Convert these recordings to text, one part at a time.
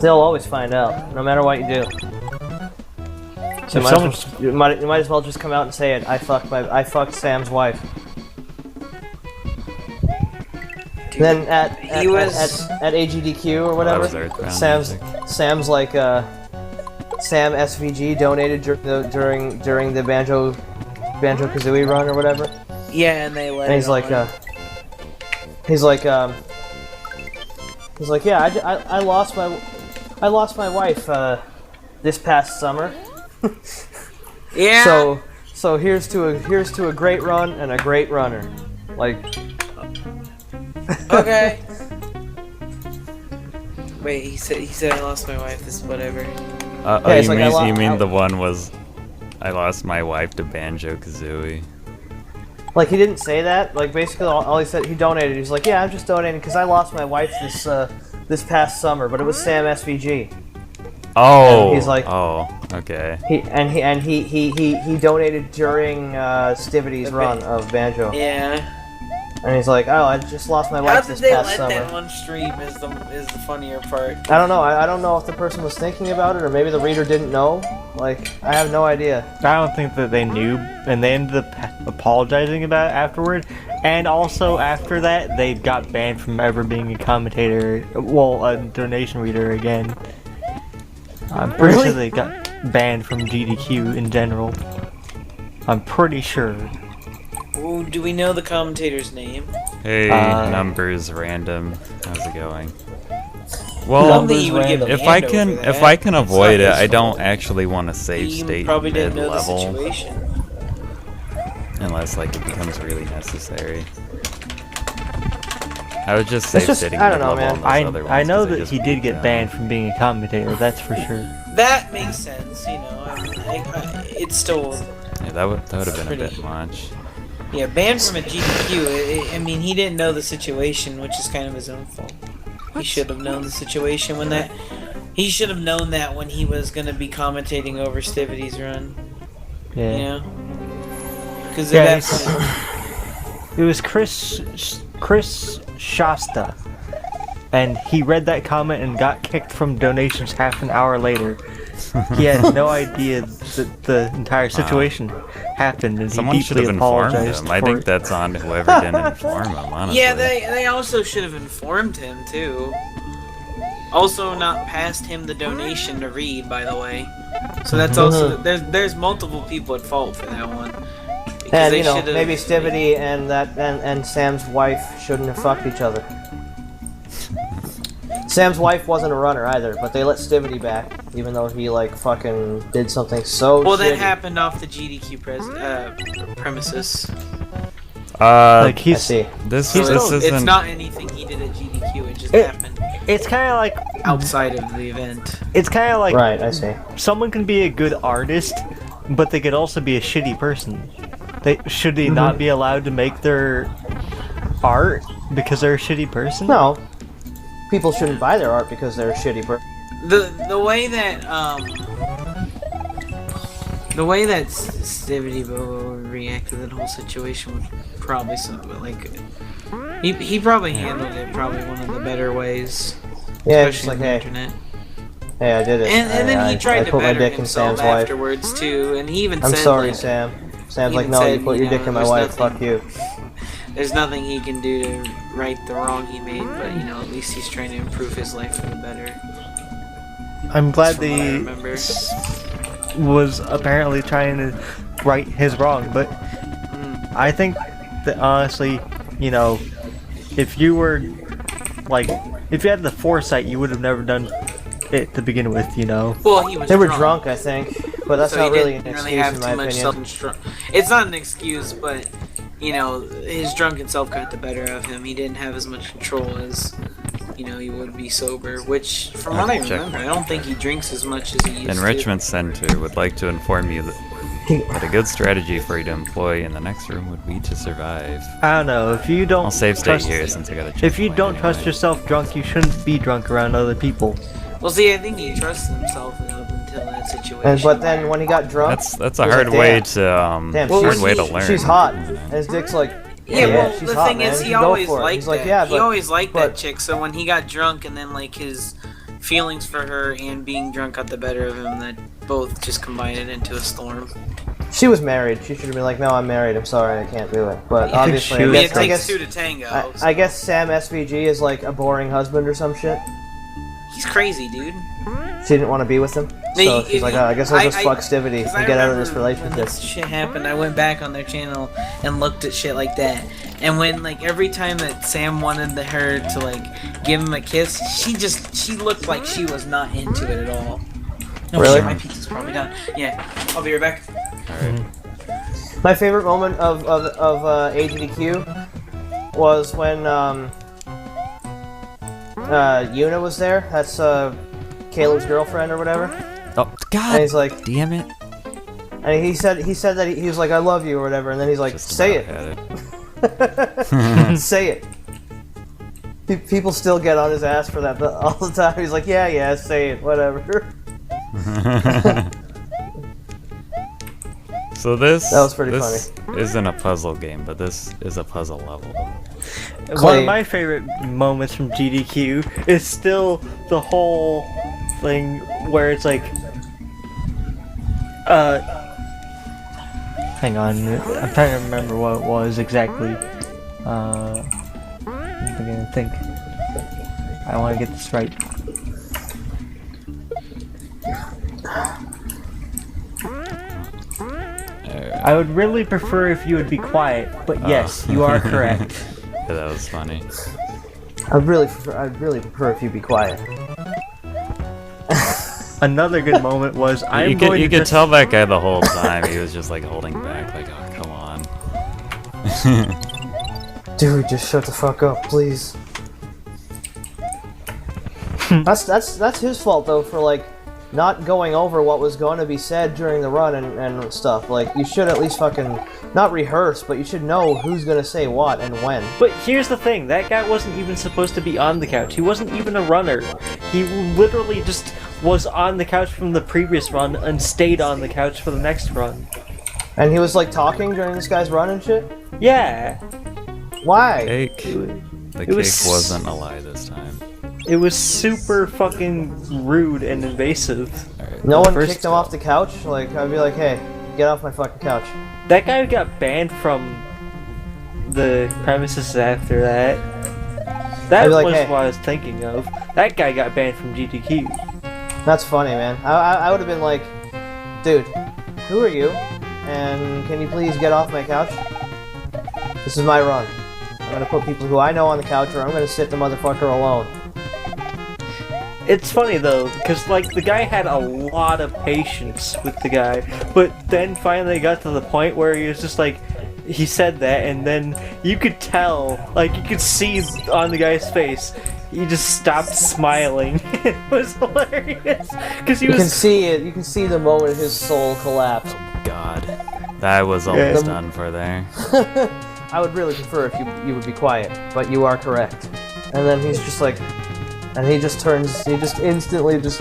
They'll always find out, no matter what you do. So you might as well just come out and say it. I fucked Sam's wife. Dude, then at AGDQ or whatever, Sam's like Sam SVG donated during the Banjo Kazooie run or whatever. Yeah, and they let. And he's like, yeah, I lost my wife this past summer. Yeah. So here's to a great run and a great runner. Like. Okay. Wait, he said I lost my wife. This whatever. You mean the one was I lost my wife to Banjo Kazooie? Like he didn't say that. Like basically all he said, he donated. He's like, yeah, I'm just donating because I lost my wife this past summer, but it was Sam SVG. Oh. And he's like, oh, okay. He donated during Stivity's run of Banjo. Yeah. And he's like, oh, I just lost my wife this past summer. How did they let that one stream is the funnier part. I don't know. I don't know if the person was thinking about it or maybe the reader didn't know. Like, I have no idea. I don't think that they knew, and they ended up apologizing about it afterward. And also, after that, they got banned from ever being a commentator, well, a donation reader again. I'm pretty sure they got banned from GDQ in general. I'm pretty sure. Ooh, do we know the commentator's name? Hey, numbers random. How's it going? Well, if I can avoid it, I don't actually want to save state mid level, unless like it becomes really necessary. I would just save stating mid level. I know that he did get banned from being a commentator. That's for sure. That makes sense. You know, it's still. Yeah, that would have been a bit much. Yeah, banned from a GDQ. I mean, he didn't know the situation, which is kind of his own fault. He should have known the situation when that. He should have known that when he was gonna be commentating over Stivity's run. Yeah. You know. Because it was Chris Shasta, and he read that comment and got kicked from donations half an hour later. He had no idea that the entire situation happened, and someone he should have informed him. I think that's on whoever didn't inform him, honestly. Yeah, they also should have informed him, too. Also not passed him the donation to read, by the way. So that's also... There's multiple people at fault for that one. And, you know, maybe Stivity and Sam's wife shouldn't have fucked each other. Sam's wife wasn't a runner either, but they let Stivity back, even though he, like, fucking did something so Well, shitty. that happened off the GDQ premises. Like, he's... This isn't... It's not anything he did at GDQ, it just happened. It's kind of like... outside of the event. It's kind of like... Right, I see. Someone can be a good artist, but they could also be a shitty person. Should they not be allowed to make their art because they're a shitty person? No. People shouldn't buy their art because they're a shitty person. The way that Stivity reacted to that whole situation was probably something like he probably handled it probably one of the better ways. Yeah, just like, on the internet. Hey, I did it. And then he tried to put my better dick in himself Sam's wife. afterwards too, and he even I'm said, sorry, like, Sam. Sam's like, no, you put your dick in my wife. Fuck you. There's nothing he can do to right the wrong he made, but you know, at least he's trying to improve his life for the better. I'm glad that he was apparently trying to right his wrong, but I think that honestly, you know, if you were like, if you had the foresight, you would have never done it to begin with, you know. Well, he was. They were drunk, I think, but that's not really an excuse in my opinion. It's not an excuse, but you know, his drunken self got the better of him. He didn't have as much control as, you know, he would be sober. Which, from what I remember, I don't think he drinks as much as he used to. Enrichment Center would like to inform you that a good strategy for you to employ in the next room would be to survive. I don't know, if you don't... I'll save state here since I gotta check. If you don't trust yourself drunk, you shouldn't be drunk around other people. Well, see, I think he trusted himself up until that situation. But then when he got drunk, that's a hard way to hard way to learn. She's hot. And his dick's like, yeah, well, she's the hot, thing man. is, he always liked He's like, that. yeah, he always liked that chick. So when he got drunk and then like his feelings for her and being drunk got the better of him that both just combined it into a storm. She was married. She should have been like, "No, I'm married. I'm sorry, I can't do it." But I think obviously, she was It I takes guess, two to tango. I guess Sam SVG is like a boring husband or some shit. He's crazy, dude. She didn't want to be with him, so she's like, "Oh, I guess I'll just fuck Stivity and get out of this relationship." When this shit happened, I went back on their channel and looked at shit like that. And when like every time that Sam wanted her to like give him a kiss, she looked like she was not into it at all. Oh, Really? shit, my pizza's probably done. Yeah, I'll be right back. Alright. My favorite moment of AGDQ was when Yuna was there. That's Caleb's girlfriend or whatever. Oh, God! And he's like, damn it. and he said that he was like, "I love you" or whatever, and then he's like, Just "Say about it, had it. say it." People still get on his ass for that all the time. He's like, "Yeah, say it, whatever." So this That was pretty isn't a puzzle game, but this is a puzzle level. One of my favorite moments from GDQ is still the whole thing where it's like, hang on, I'm trying to remember what it was exactly. I'm gonna think. I want to get this right. I would really prefer if you would be quiet, but yes, you are correct. Yeah, that was funny. I'd really prefer if you be quiet. Another good moment was You could tell that guy the whole time. He was just like holding back, like, oh, come on. Dude, just shut the fuck up, please. That's his fault though for like not going over what was going to be said during the run and stuff. Like, you should at least fucking not rehearse, but you should know who's gonna say what and when. But here's the thing, that guy wasn't even supposed to be on the couch. He wasn't even a runner. He literally just was on the couch from the previous run and stayed on the couch for the next run. And he was like talking during this guy's run and shit? Yeah. Why? Cake. The cake wasn't a lie this time. It was super fucking rude and invasive. Alright. No one First kicked him off the couch? Like, I'd be like, hey, get off my fucking couch. That guy got banned from the premises after that. That like, was hey. what I was thinking of. That guy got banned from GTQ. That's funny, man. I would have been like, dude, who are you? And can you please get off my couch? This is my run. I'm gonna put people who I know on the couch, or I'm gonna sit the motherfucker alone. It's funny though, because like the guy had a lot of patience with the guy, but then finally got to the point where he was just like, he said that, and then you could tell, like you could see on the guy's face, he just stopped smiling. It was hilarious because he was. You can see it. You can see the moment his soul collapsed. God. That was almost done for there. I would really prefer if you would be quiet, but you are correct. And then he's just like, and he just instantly just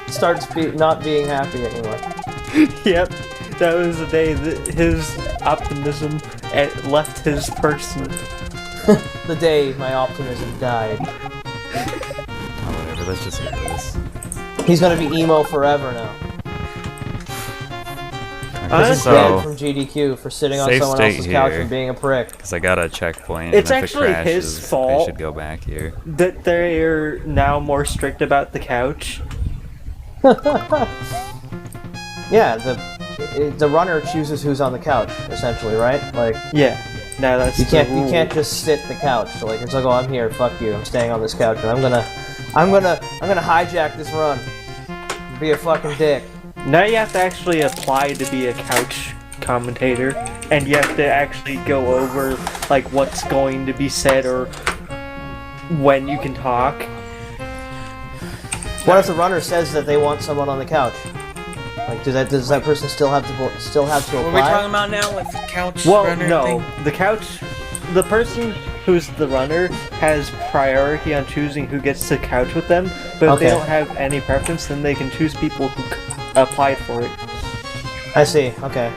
starts not being happy anymore. Yep, that was the day that his optimism left his person. The day my optimism died. Oh, whatever, let's just get this. He's gonna be emo forever now. Okay, He's banned from GDQ for sitting on someone else's couch and being a prick. Because I got a checkpoint. It's and if actually it crashes, his fault. I should go back here. That they're now more strict about the couch. Yeah, the runner chooses who's on the couch, essentially, right? Like, yeah, now that's you the rule. can't just sit the couch. So, like, it's like, oh, I'm here, fuck you, I'm staying on this couch, and I'm gonna hijack this run, be a fucking dick. Now you have to actually apply to be a couch commentator, and you have to actually go over like what's going to be said or when you can talk. What if the runner says that they want someone on the couch? Like, does that person still have to apply? What are we talking about now with the couch runner no, thing? the person who's the runner has priority on choosing who gets to couch with them, but if they don't have any preference, then they can choose people who applied for it. I see, okay.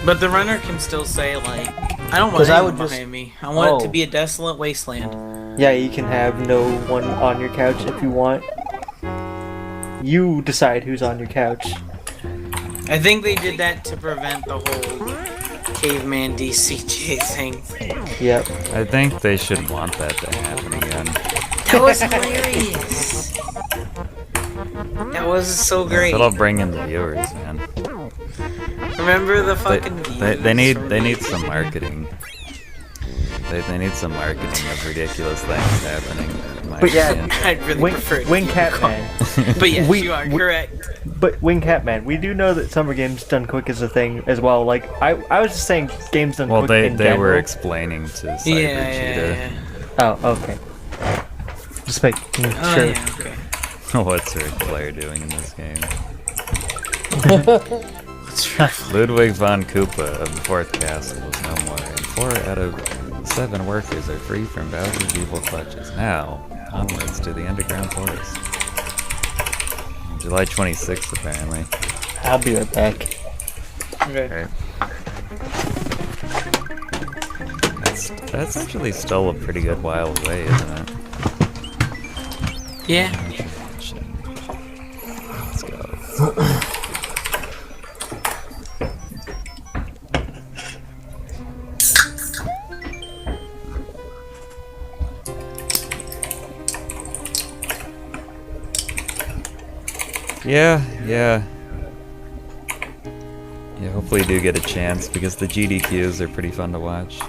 But the runner can still say, like, I don't want anyone behind me. I want it to be a desolate wasteland. Yeah, you can have no one on your couch if you want. You decide who's on your couch. I think they did that to prevent the whole caveman DCJ thing. Yep. I think they should want that to happen again. That was hilarious. That was so great. That'll bring in the viewers, man. Remember the fucking they need some marketing. They need some marketing of ridiculous things happening. In my But yeah, opinion. I'd really prefer it. Wing Catman. But yes, you are correct. But Wing Catman, we do know that Summer Games Done Quick is a thing as well. Like I was just saying, Games Done Quick. Well, in they general. were explaining to Cyber Cheetah. Oh, okay. Just making sure. Oh, yeah, okay. What's Ric Flair doing in this game? What's right? Ludwig von Koopa of the Fourth Castle was no more, and 4 out of 7 workers are free from Bowser's evil clutches. Now, onwards to the underground forest. July 26th, apparently. I'll be right back. Okay. That's actually still a pretty good while away, isn't it? Yeah. Let's go. Yeah, hopefully you do get a chance, because the GDQs are pretty fun to watch.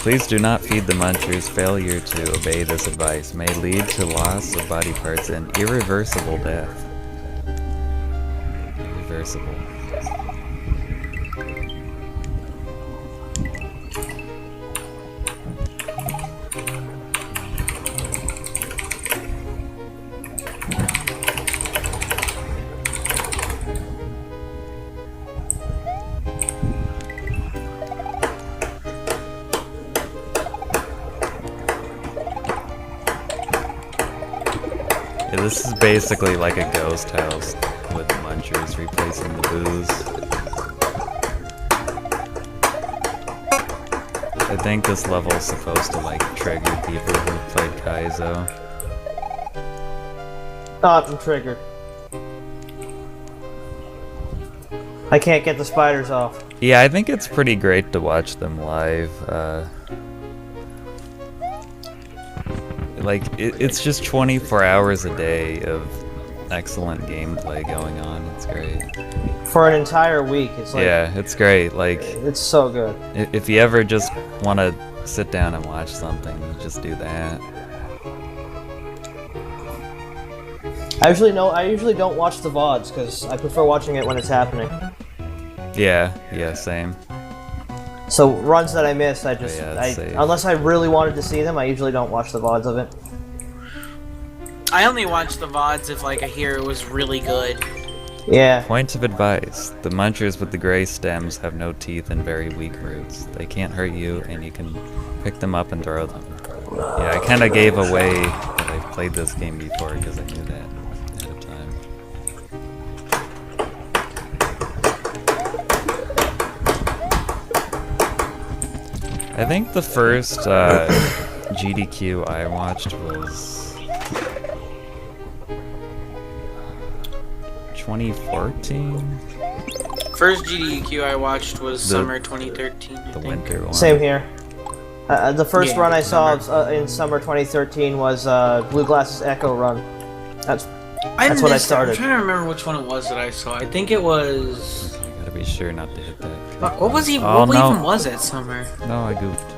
Please do not feed the munchers. Failure to obey this advice may lead to loss of body parts and irreversible death. Irreversible. Yeah, this is basically like a ghost house with munchers replacing the booze. I think this level's supposed to like trigger people who played Kaizo. I'm triggered. I can't get the spiders off. Yeah, I think it's pretty great to watch them live. Like, it's just 24 hours a day of excellent gameplay going on. It's great. For an entire week, it's like... Yeah, it's great. Like, it's so good. If you ever just want to sit down and watch something, you just do that. I usually don't watch the VODs, because I prefer watching it when it's happening. Yeah, same. So runs that I miss, I just, safe. unless I really wanted to see them, I usually don't watch the VODs of it. I only watch the VODs if like I hear it was really good. Yeah. Points of advice. The munchers with the gray stems have no teeth and very weak roots. They can't hurt you, and you can pick them up and throw them. Yeah, I kind of gave away that I've played this game before because I knew that ahead of time. I think the first GDQ I watched was 2014? First GDQ I watched was summer 2013. The winter one. Same here. The first run I saw in summer 2013 was Blue Glass's Echo run. That's what I started. I'm trying to remember which one it was that I saw. I think it was... I gotta be sure not to hit that. Fuck, what was he? Oh, what even was that summer? No, I goofed.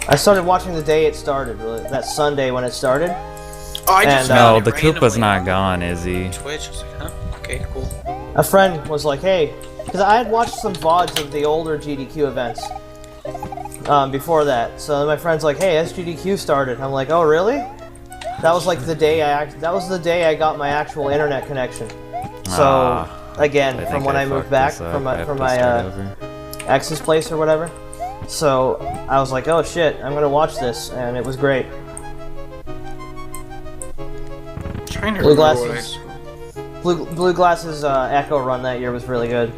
I started watching the day it started, that Sunday when it started. Oh, I just no, the Koopa's not gone, is he? Twitch, I was like, huh? Okay, cool. A friend was like, hey, because I had watched some VODs of the older GDQ events before that. So my friend's like, hey, SGDQ started. I'm like, oh, really? That was like the day I got my actual internet connection. So again, from when I moved back from my ex's place or whatever. So I was like, oh shit, I'm gonna watch this, and it was great. Blue Glasses. Blue Glass's Echo run that year was really good.